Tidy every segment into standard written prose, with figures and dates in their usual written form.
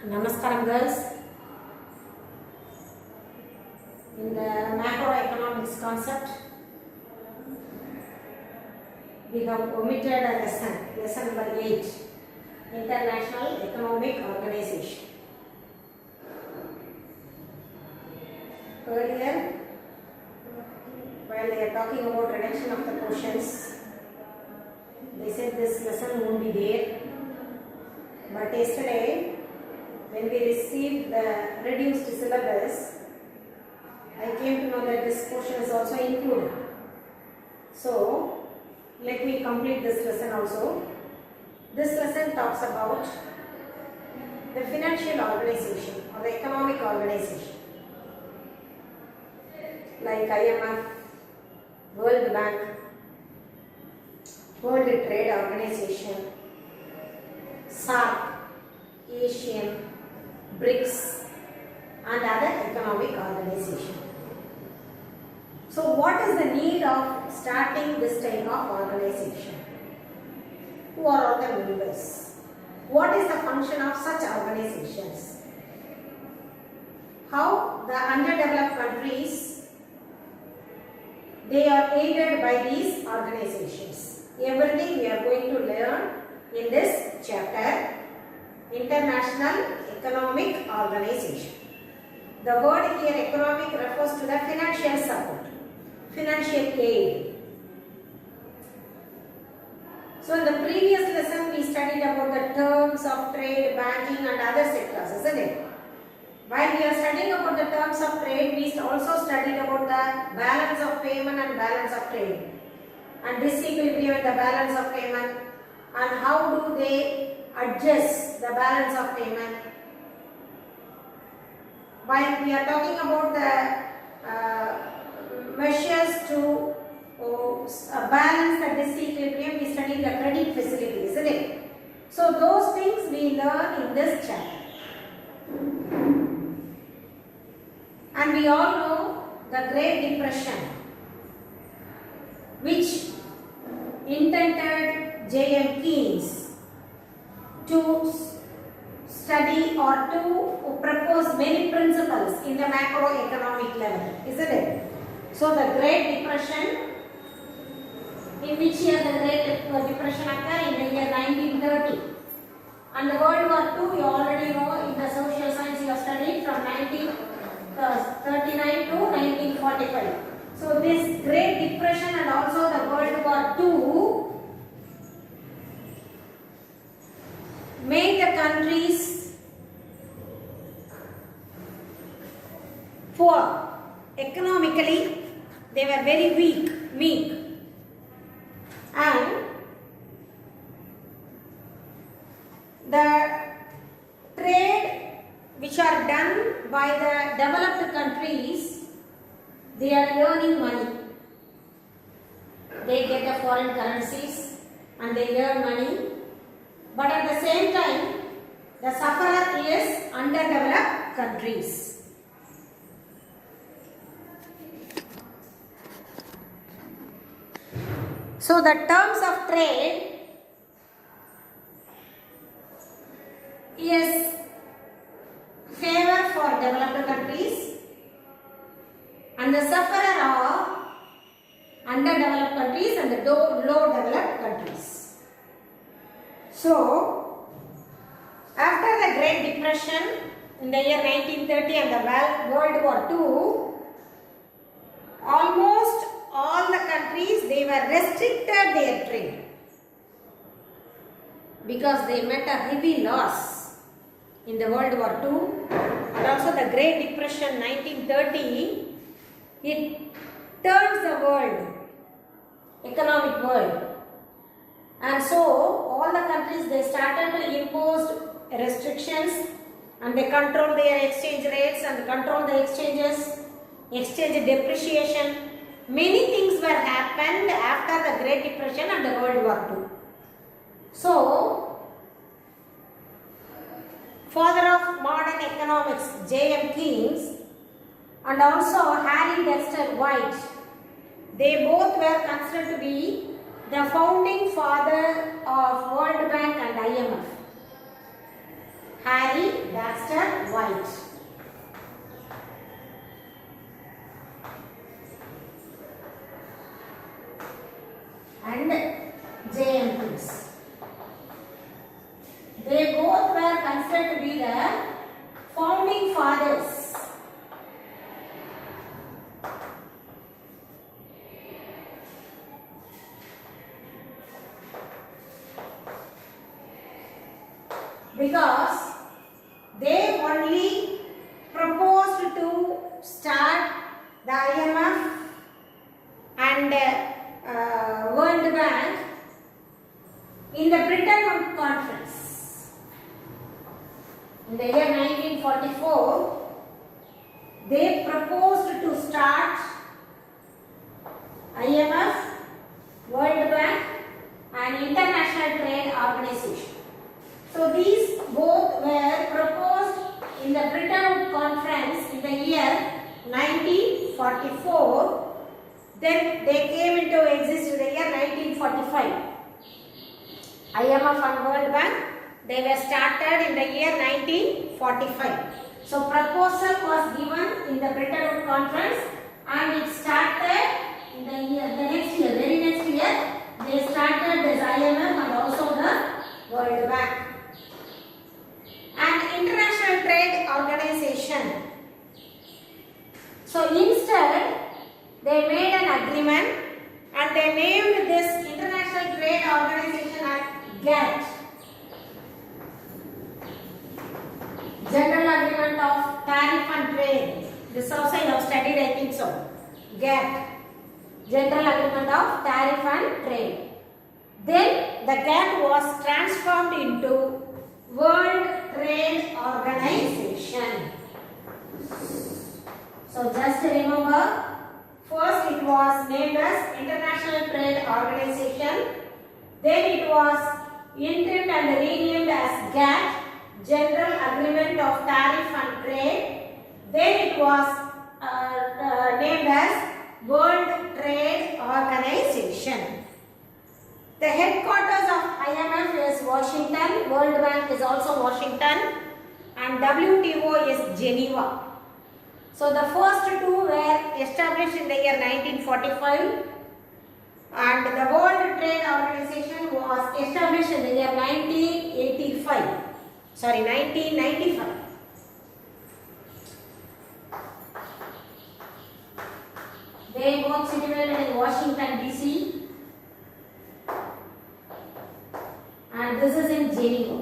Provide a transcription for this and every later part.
Namaskaram girls. In the macroeconomics concept, we have omitted a lesson number 8, International Economic Organization. Earlier, while they are talking about reduction of the quotients, they said this lesson won't be there. But yesterday, when we received the reduced syllabus, I came to know that this portion is also included. So, let me complete this lesson also. This lesson talks about the financial organization or the economic organization like IMF, World Bank, World Trade Organization, SAARC, Asian, BRICS and other economic organizations. So what is the need of starting this type of organization? Who are all the members? What is the function of such organizations? How the underdeveloped countries, they are aided by these organizations. Everything we are going to learn in this chapter, International Economic Organization. The word here economic refers to the financial support, financial aid. So in the previous lesson we studied about the terms of trade, banking and other sectors, isn't it? While we are studying about the terms of trade, we also studied about the balance of payment and balance of trade and disequilibrium in the balance of payment and how do they adjust the balance of payment. While we are talking about the measures to balance the disequilibrium, we studied the credit facility, isn't it? So those things we learn in this chapter. And we all know the Great Depression, which intended J.M. Keynes to study or to propose many principles in the macroeconomic level, isn't it? So the Great Depression, in which year the Great Depression occurred? In the year 1930. And the World War II, you already know in the social science you have studied from 1939 to 1945. So this Great Depression and also the World War II made the countries poor. Economically, they were very weak. And the trade which are done by the developed countries, they are earning money. They get the foreign currencies and they earn money. But at the same time, the sufferer is underdeveloped countries. So the terms of trade is favor for developed countries and the sufferer are underdeveloped countries and the low developed countries. So, after the Great Depression in the year 1930 and the World War II, almost all the countries, they were restricted their trade because they met a heavy loss in the World War II and also the Great Depression 1930, it turns the world, economic world. And so, all the countries, they started to impose restrictions and they control their exchange rates and control the exchanges, exchange depreciation. Many things were happened after the Great Depression and the World War II. So, father of modern economics, J.M. Keynes and also Harry Dexter White, they both were considered to be the founding father of World Bank and IMF. Harry considered to be the founding fathers. Because they only proposed to start the IMF and World Bank in the Bretton Woods Conference. In the year 1944, they proposed to start IMF, World Bank and International Trade Organization. So these both were proposed in the Bretton Woods Conference in the year 1944. Then they came into existence in the year 1945. IMF and World Bank, they were started in the year 1945. So proposal was given in the Bretton Woods Conference and it started in the year, very next year, they started this IMF and also the World Bank. And International Trade Organization. So instead, they made an agreement and they named this International Trade Organization as GATT. General Agreement of Tariff and Trade. This also you have studied, I think so. GATT. General Agreement of Tariff and Trade. Then the GATT was transformed into World Trade Organization. So just remember, first it was named as International Trade Organization, then it was interim and renamed as GATT, General Agreement of Tariff and Trade, then it was named as World Trade Organization. The headquarters of IMF is Washington, World Bank is also Washington and WTO is Geneva. So the first two were established in the year 1945 and the World Trade Organization was established in the year 1995. They both situated in Washington DC and this is in Geneva.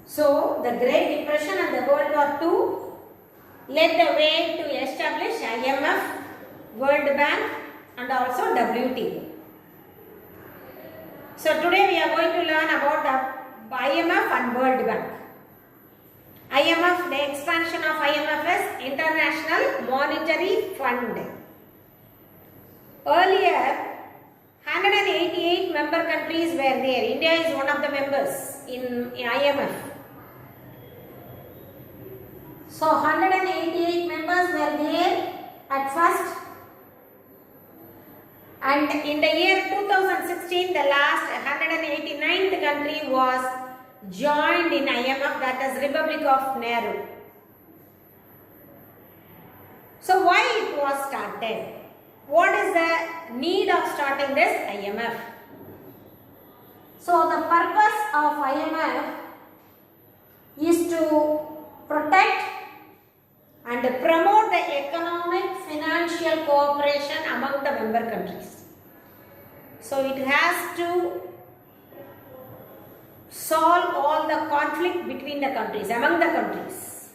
So the Great Depression and the World War II led the way to establish IMF, World Bank and also WTO. So today we are going to learn about the IMF and World Bank. IMF, the expansion of IMF is International Monetary Fund. Earlier, 188 member countries were there. India is one of the members in IMF. So 188 members were there at first, and in the year 2016 the last 189th country was joined in IMF, that is Republic of Nehru. So why it was started? What is the need of starting this IMF? So the purpose of IMF is to protect and promote the economic financial cooperation among the member countries. So it has to solve all the conflict between the countries, among the countries.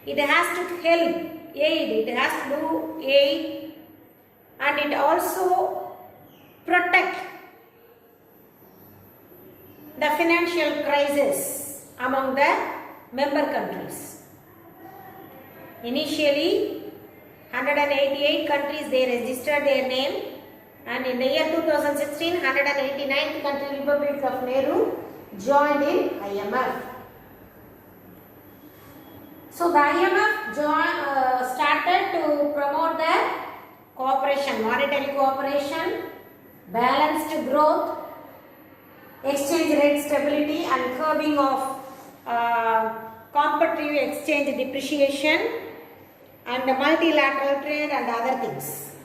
It has to help, aid, it has to do aid, and it also protect the financial crisis among the member countries. Initially, 188 countries they registered their name, and in the year 2016, 189th country, Republic of Nehru, joined in IMF. So the IMF started to promote the cooperation, monetary cooperation, balanced growth, exchange rate stability and curbing of competitive exchange depreciation and multilateral trade and other things.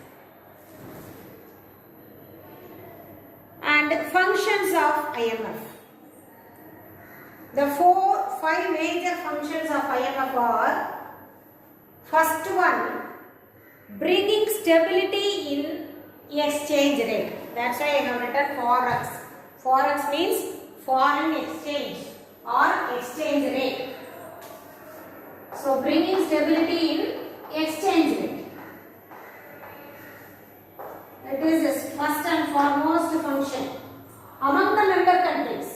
And functions of IMF. The five major functions of IMF are: first one, bringing stability in exchange rate. That's why I have written Forex. Forex means foreign exchange or exchange rate. So bringing stability in exchange rate. It is its first and foremost function among the member countries.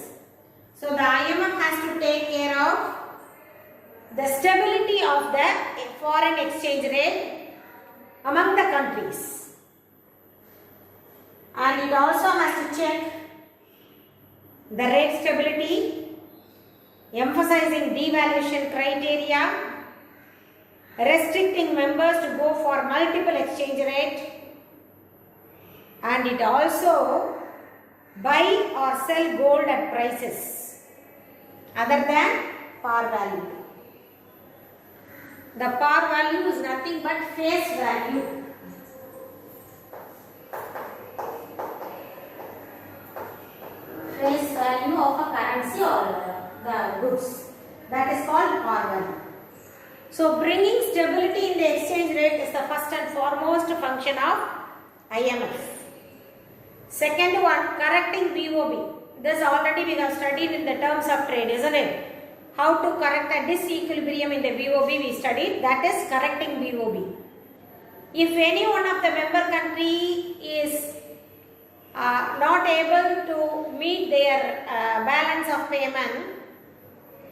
So the IMF has to take care of the stability of the foreign exchange rate among the countries. And it also has to check the rate stability, emphasizing devaluation criteria, restricting members to go for multiple exchange rate, and it also buy or sell gold at prices other than par value. The par value is nothing but face value. Face value of a currency or the goods. That is called par value. So bringing stability in the exchange rate is the first and foremost function of IMF. Second one, correcting BOB. This already we have studied in the terms of trade, isn't it? How to correct a disequilibrium in the BOB we studied. That is correcting BOB. If any one of the member country is not able to meet their balance of payment,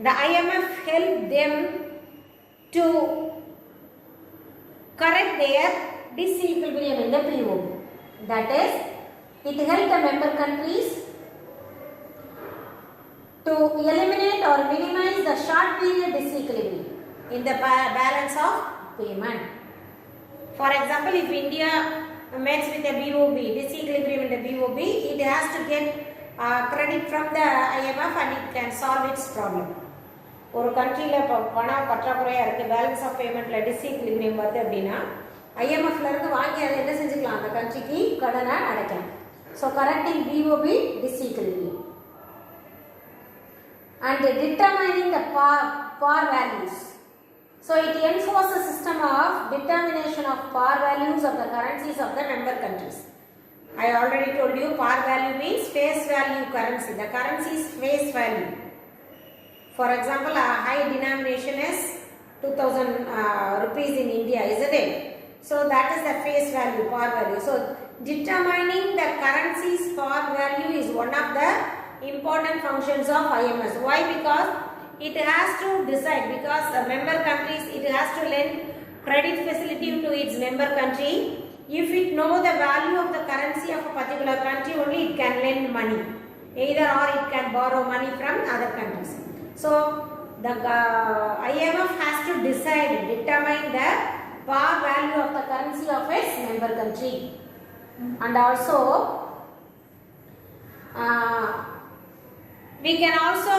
the IMF help them to correct their disequilibrium in the BOB. That is, it helps the member countries to eliminate or minimize the short period disequilibrium in the balance of payment. For example, if India meets with a BOB, disequilibrium in the BOB, it has to get credit from the IMF and it can solve its problem. ஒரு கண்ட்ரியில் இப்போ பணம் பற்றாக்குறையாக இருக்குது, balance of பேமெண்ட்டில் disequilibrium வருது அப்படின்னா ஐஎம்எஃப்லேருந்து வாங்கி அதை என்ன செஞ்சுக்கலாம், அந்த கண்ட்ரிக்கு கடனை அடைக்கலாம். So correcting BOB disequilibrium and determining the par values. So it enforces a system of determination of par values of the currencies of the member countries. I already told you par value means face value currency. The currency's face value. For example, a high denomination is 2000 rupees in India, isn't it? So that is the face value, par value. So determining the currency's par value is one of the important functions of IMF. Why? Because it has to decide, because the member countries, it has to lend credit facility to its member country. If it know the value of the currency of a particular country, only it can lend money. Either or it can borrow money from other countries. So the IMF has to decide, determine the par value of the currency of its member country. And also we can also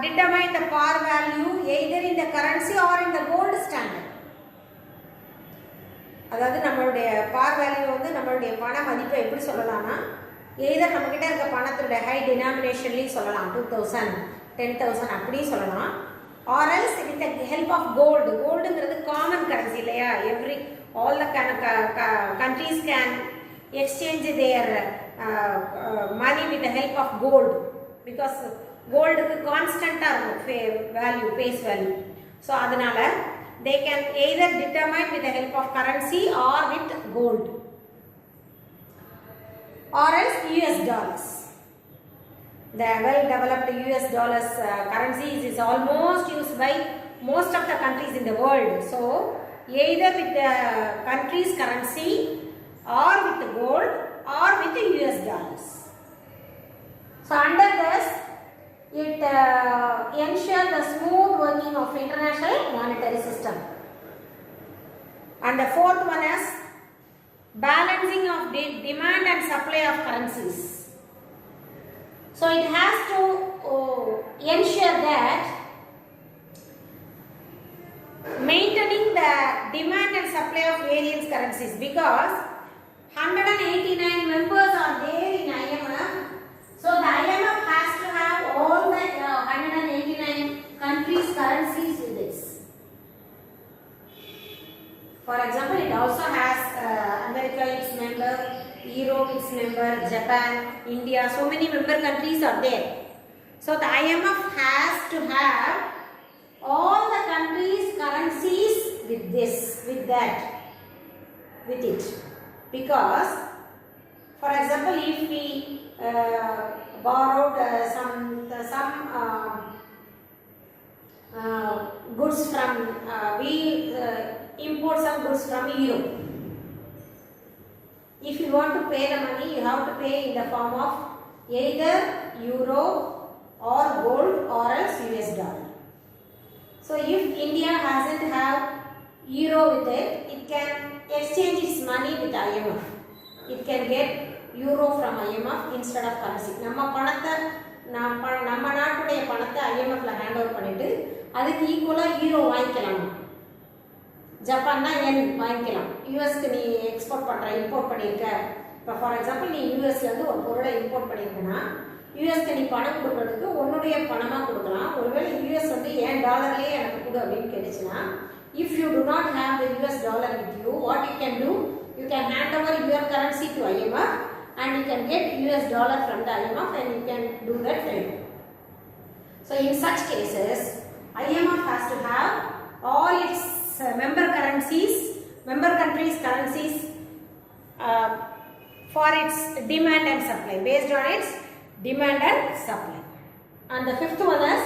determine the par value either in the currency or in the gold standard. அதாவது நம்மளுடைய பார் value வந்து நம்மளுடைய பண மதிப்பை எப்படி சொல்லலாம்னா, either நம்மக்கிட்ட இருக்க பணத்துடைய ஹை டினாமினேஷன்லையும் சொல்லலாம், 2000 10,000 அப்படி சொல்லலாம், or else with the help of gold. கோல்டுங்கிறது காமன் கரன்சி இல்லையா, all the countries can exchange their money with the help of gold, because கோல்டுக்கு கான்ஸ்டன்ட்டாக இருக்கும் வேல்யூ, பேஸ் வேல்யூ. ஸோ அதனால they can either determine with the help of currency or with gold or else US dollars. The well developed US dollars currencies is almost used by most of the countries in the world. So either with the country's currency or with the gold or with the US dollars. So under this, it ensures the smooth working of international monetary system. And the fourth one is balancing of the demand and supply of currencies. So it has to ensure that maintaining the demand and supply of various currencies, because 189 members are there in IMF Europe its member, Japan, India, so many member countries are there. So the IMF has to have all the countries' currencies with this, with that, with it. Because, for example, if we borrowed some goods from, we import some goods from Europe. If you want to pay the money, you have to pay in the form of either euro or gold or else US dollar. So if India hasn't have euro with it, it can exchange its money with IMF. It can get euro from IMF instead of currency. நம்ம நாட்டுடைய பணத்தை IMFல hand over பண்ணிட்டு அதுக்கு ஈக்குவலா euro வாங்கிக்கலாம். ஜப்பான்னா yen வாங்கிக்கலாம். யுஎஸ்க்கு நீ export பண்ற இம்போர்ட் பண்ணிருக்க. இப்போ ஃபார் எக்ஸாம்பிள் நீ யுஎஸ்ல இருந்து ஒரு பொருளை இம்போர்ட் பண்ணிருக்கனா யுஎஸ்க்கு நீ பணம் கொடுக்கிறதுக்கு உன்னுடைய பணமா கொடுக்கலாம். ஒருவேளை யுஎஸ் வந்து ஏன் டாலர்லயே எனக்கு கொடு அப்படின்னு கேட்டுச்சுனா if you do not have the US dollar with you, what you can do, you can hand over your currency to IMF and you can get US dollar from the IMF and you can do that trade. So in such cases IMF has to have all its member countries currencies for its demand and supply, based on its demand and supply. And the fifth one is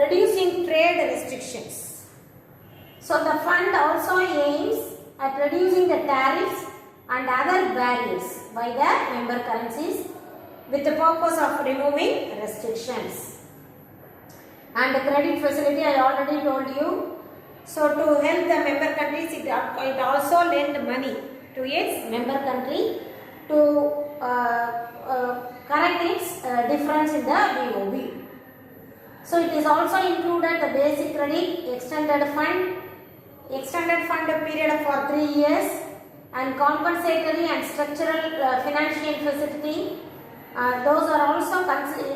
reducing trade restrictions. So the fund also aims at reducing the tariffs and other barriers by the member currencies with the purpose of removing restrictions. And the credit facility I already told you. So to help the member countries, it also lend money to its member country to correct its difference in the BOB. So it is also included the basic credit, extended fund period for 3 years, and compensatory and structural financial facility. Those are also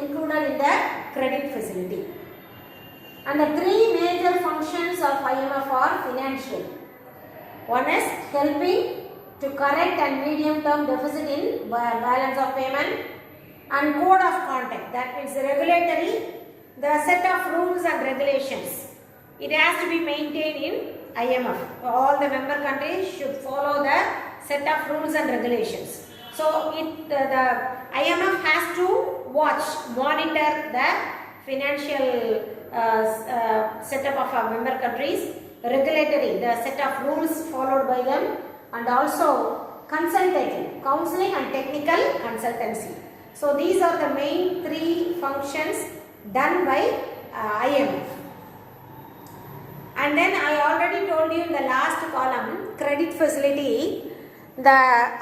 included in the credit facility. And the three major functions of IMF are financial. One is helping to correct and medium-term deficit in balance of payment, and code of conduct, that means the regulatory, the set of rules and regulations. It has to be maintained in IMF. All the member countries should follow the set of rules and regulations. So the IMF has to monitor the financial setup of our member countries, regulatory, the set of rules followed by them, and also consultative, counseling and technical consultancy. So these are the main three functions done by IMF. And then I already told you in the last column, credit facility, the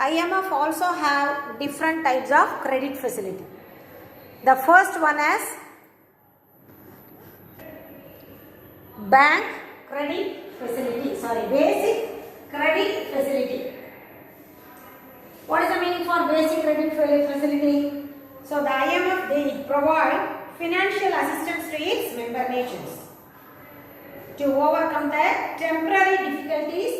IMF also have different types of credit facility. The first one is bank credit facility, basic credit facility. What is the meaning for basic credit facility? So the IMF, they provide financial assistance to its member nations to overcome the temporary difficulties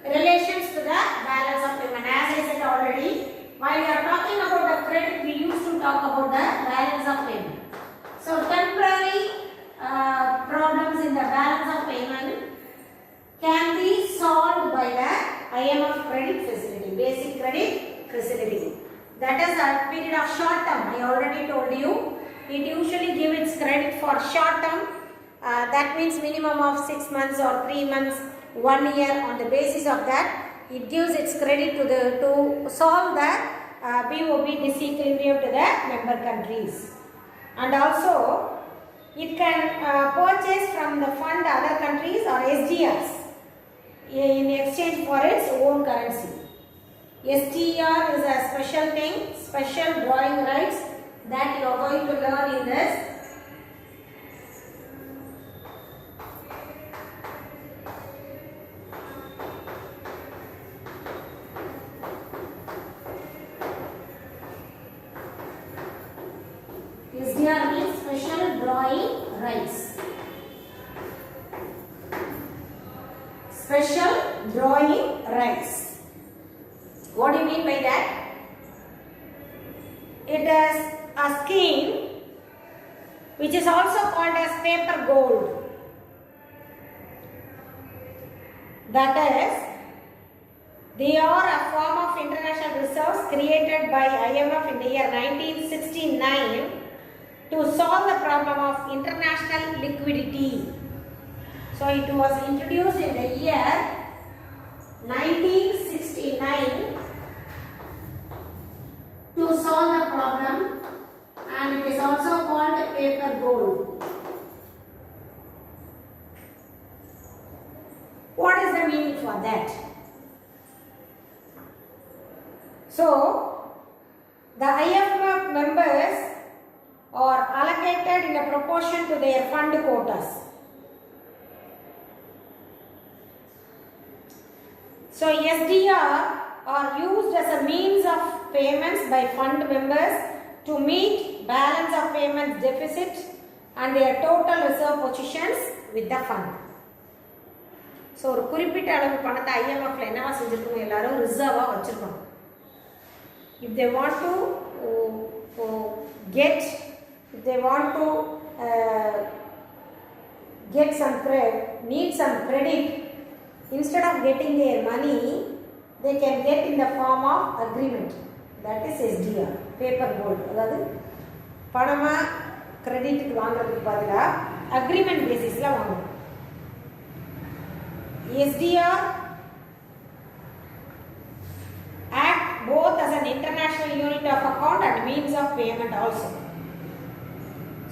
relations to the balance of payment. As I said already, while we are talking about the credit, we used to talk about the balance of payment. So temporary problems in the balance of payment can be solved by the IMF credit facility, basic credit facility. That is a period of short term. I already told you, it usually gives its credit for short term. That means minimum of 6 months or 3 months, 1 year. On the basis of that, it gives its credit to solve the BOB disequilibrium to the member countries. And also, it can purchase from the fund other countries or SDRs in exchange for its own currency. SDR is a special thing, special drawing rights, that you are going to learn in this. SDR means special drawing rights. Special drawing rights. What do you mean by that? it is a scheme which is also called as paper gold. That is, they are a form of international reserves created by IMF in the year 1969 to solve the problem of international liquidity. So it was introduced in the year 1969 to solve the problem, and it is also called paper gold. What is the meaning for that? So, the IMF members are allocated in a proportion to their fund quotas. So, SDR are used as a means of payments by fund members to meet balance of payments deficit and their total reserve positions with the fund. So, ஒரு குறிப்பிட்ட அளவு பணத்தை IMFல என்னவா செஞ்சிருக்கணும், எல்லாரும் ரிசர்வா வச்சிருக்கணும். If they want to get some credit, need some credit, instead of getting their money, they can get in the form of agreement. That is SDR, paper gold. அதாவது பணமா கிரெடிட்டுக்கு வாங்குறதுக்கு பதிலா அக்ரிமெண்ட் பேசிஸ்ல வாங்கணும். SDR act both as an international unit of account and means of payment also.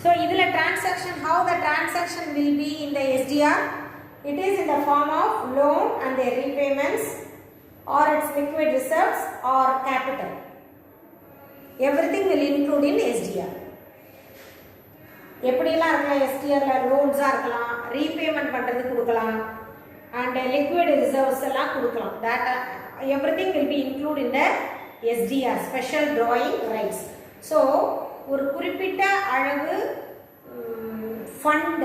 So, idhula transaction, how the transaction will be in the SDR? It is in the form of loan and their repayments, or its liquid reserves or capital. Everything will include in SDR. எப்படிலாம் இருக்கலாம் SDRல லோன்ஸா இருக்கலாம், repayment பண்றது கொடுக்கலாம், and liquid reserves எல்லாம் கொடுக்கலாம். That everything will be included in the SDR, special drawing rights. So, ஒரு குறிப்பிட்ட அளவு fund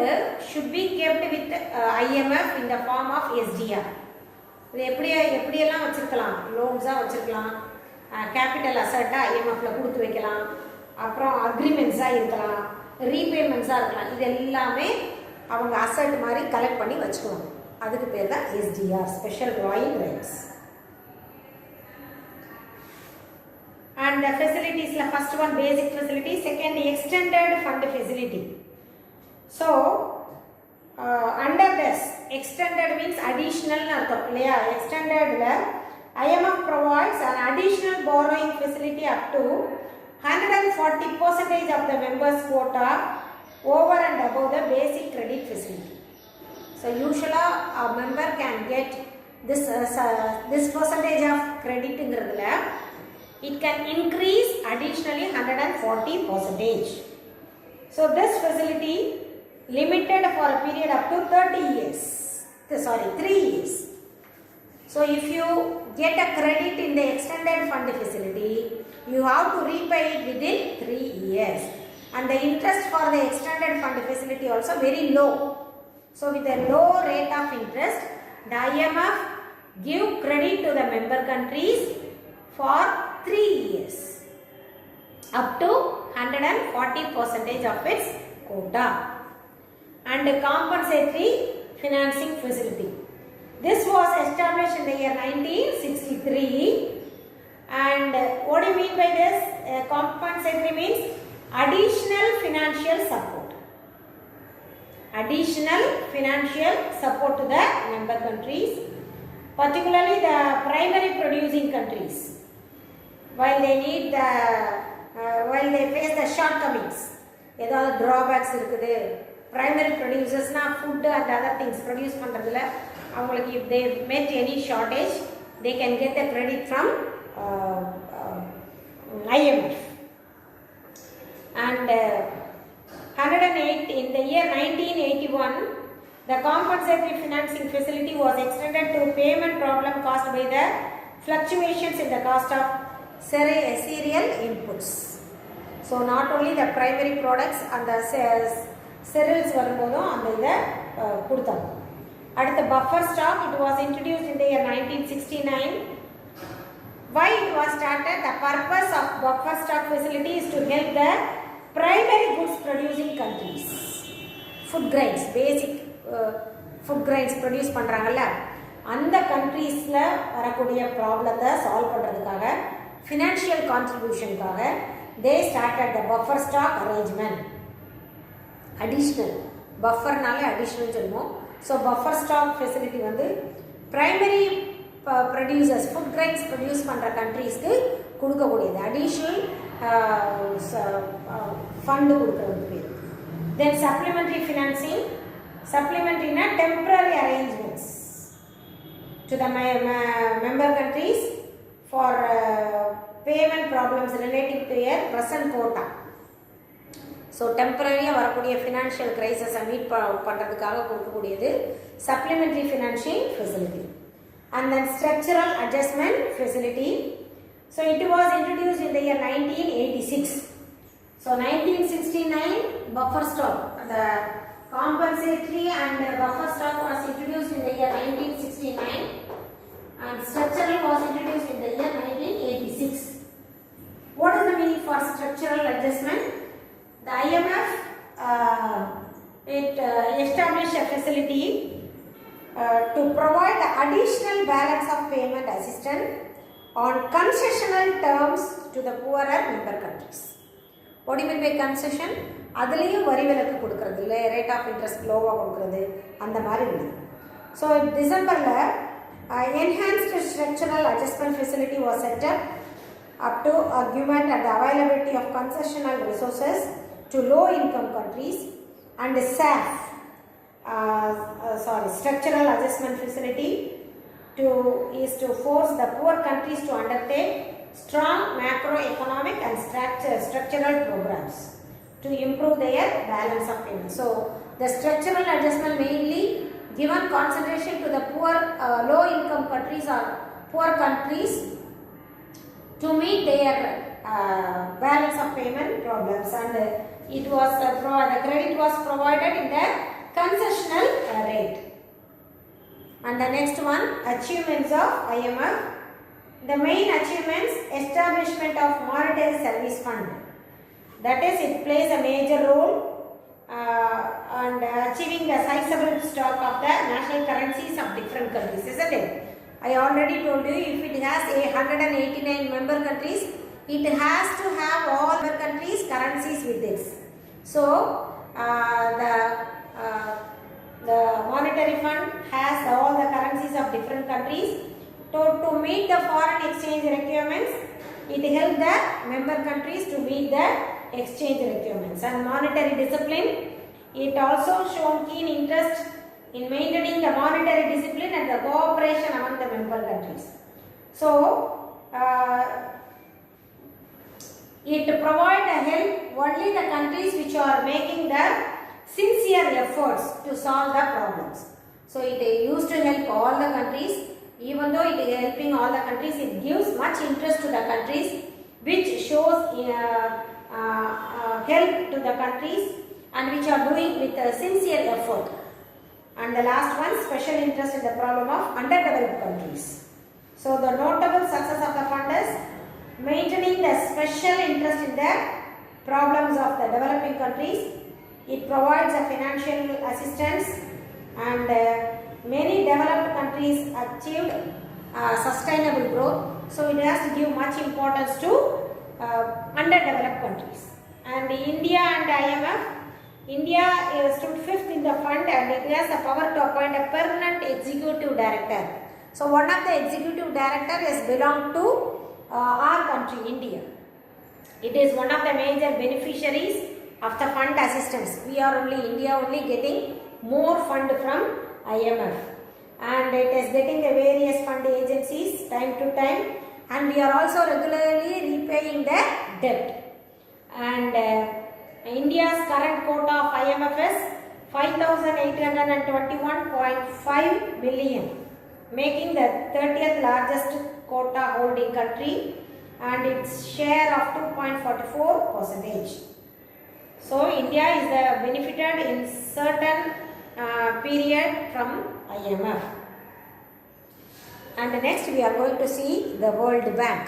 should be kept with IMF in the form of SDR. இது எப்படியெல்லாம் வச்சிருக்கலாம், லோன்ஸா வச்சிருக்கலாம், கேபிட்டல் அசட்டா IMFல கொடுத்து வைக்கலாம், அப்புறம் அக்ரிமெண்ட்ஸா இருக்கலாம், ரீபேமெண்ட்ஸா இருக்கலாம். இது எல்லாமே அவங்க அசட் மாதிரி கலெக்ட் பண்ணி வச்சுக்குவாங்க. அதுக்கு பேர் தான் SDR, special drawing rights. And the facilities, the first one basic facility, second extended fund facility. So, under this, extended means additional artham illaya. Extended la IMF provides an additional borrowing facility up to 140% of the members' quota over and above the basic credit facility. So, usually a member can get this percentage of credit ingradhula. It can increase additionally 140%. So, this facility limited for a period up to 3 years. So, if you get a credit in the extended fund facility, you have to repay it within 3 years. And the interest for the extended fund facility also very low. So, with a low rate of interest, the IMF give credit to the member countries for 3 years up to 140% of its quota. And compensatory financing facility. This was established in the year 1963. And what do you mean by this? Compensatory means additional financial support. Additional financial support to the member countries, particularly the primary producing countries, while they face the shortcomings. ஏதாவது drawbacks இருக்குது, primary producers na food and other things produce பண்றதுல அவங்களுக்கு if they met any shortage, they can get the credit from IMF. And 108 in the year 1981, the compensatory financing facility was extended to payment problem caused by the fluctuations in the cost of cereal inputs. So, not only the primary products and the cereals வரும்போதும் அந்த இதை கொடுத்தாங்க. அடுத்த buffer stock, it was introduced in the year 1969. Why it was started? The purpose of buffer stock facility is to help the primary goods producing countries. Food grains, basic food grains produce பண்றாங்கல்ல அந்த கண்ட்ரீஸ்ல வரக்கூடிய ப்ராப்ளத்தை solve பண்றதுக்காக financial கான்ட்ரிபியூஷனுக்காக they started the buffer stock arrangement. Additional bufferனால additional சொல்லுவோம். So buffer stock facility வந்து primary producers food grains produce பண்ற கண்ட்ரீஸ்க்கு கொடுக்கக்கூடியது additional fund கொடுக்கிறது பேர். Then supplementary financing, supplementary na temporary arrangements to the member countries for payment problems relating to their present quota. So temporary வரக்கூடிய financial crisis meet பண்றதுக்காக கொடுக்கக்கூடியது supplementary financing facility. And then structural adjustment facility. So it was introduced in the year 1986. So 1969 buffer stock, the compensatory and buffer stock was introduced in the year 1969 and structural was introduced in the year 1986. What is the meaning for structural adjustment? The IMF established a facility to provide the additional balance of payment assistance on concessional terms to the poorer member countries. What do you mean by concession? அதுலேயும் வரி விலக்கு கொடுக்கறது இல்லை, rate of interest லோவாக கொடுக்கறது அந்த மாதிரி இல்லை. ஸோ டிசம்பரில் enhanced structural adjustment facility was set up to augment the availability of concessional resources to low income countries and SAF structural adjustment facility is to force the poor countries to undertake strong macroeconomic and structural programs to improve their balance of payments. So the structural adjustment mainly given concentration to the poor low income countries or poor countries to meet their balance of payment problems, and it was the credit was provided in the concessional rate. And the next one, achievements of IMF. The main achievements: establishment of monetary service fund, that is it plays a major role and achieving the sizable stock of the national currencies of different countries, isn't it? I already told you, if it has 189 member countries, it has to have all member countries currencies with this. So the monetary fund has all the currencies of different countries. To meet the foreign exchange requirements, it helps the member countries to meet the exchange requirements. And monetary discipline, it also shown keen interest in maintaining the monetary discipline and the cooperation among the member countries. So it provides help only the countries which are making the sincere efforts to solve the problems. So it used to help all the countries. Even though it is helping all the countries, it gives much interest to the countries, which shows help to the countries and which are doing with a sincere effort. And the last one, special interest in the problem of underdeveloped countries. So the notable success of the fund is maintaining the special interest in the problems of the developing countries. It provides a financial assistance, and many developed countries achieved sustainable growth. So it has to give much importance to underdeveloped countries. And India and IMF, India stood fifth in the fund, and it has the power to appoint a permanent executive director. So one of the executive directors belong to our country, India. It is one of the major beneficiaries of the fund assistance. We are only India only getting more fund from IMF, and it is getting the various fund agencies time to time, and we are also regularly repaying the debt. And India's current quota of IMF is 5,821.5 million, making the 30th largest quota holding country, and its share of 2.44%. So India is the benefited in certain period from IMF. And next we are going to see the World Bank.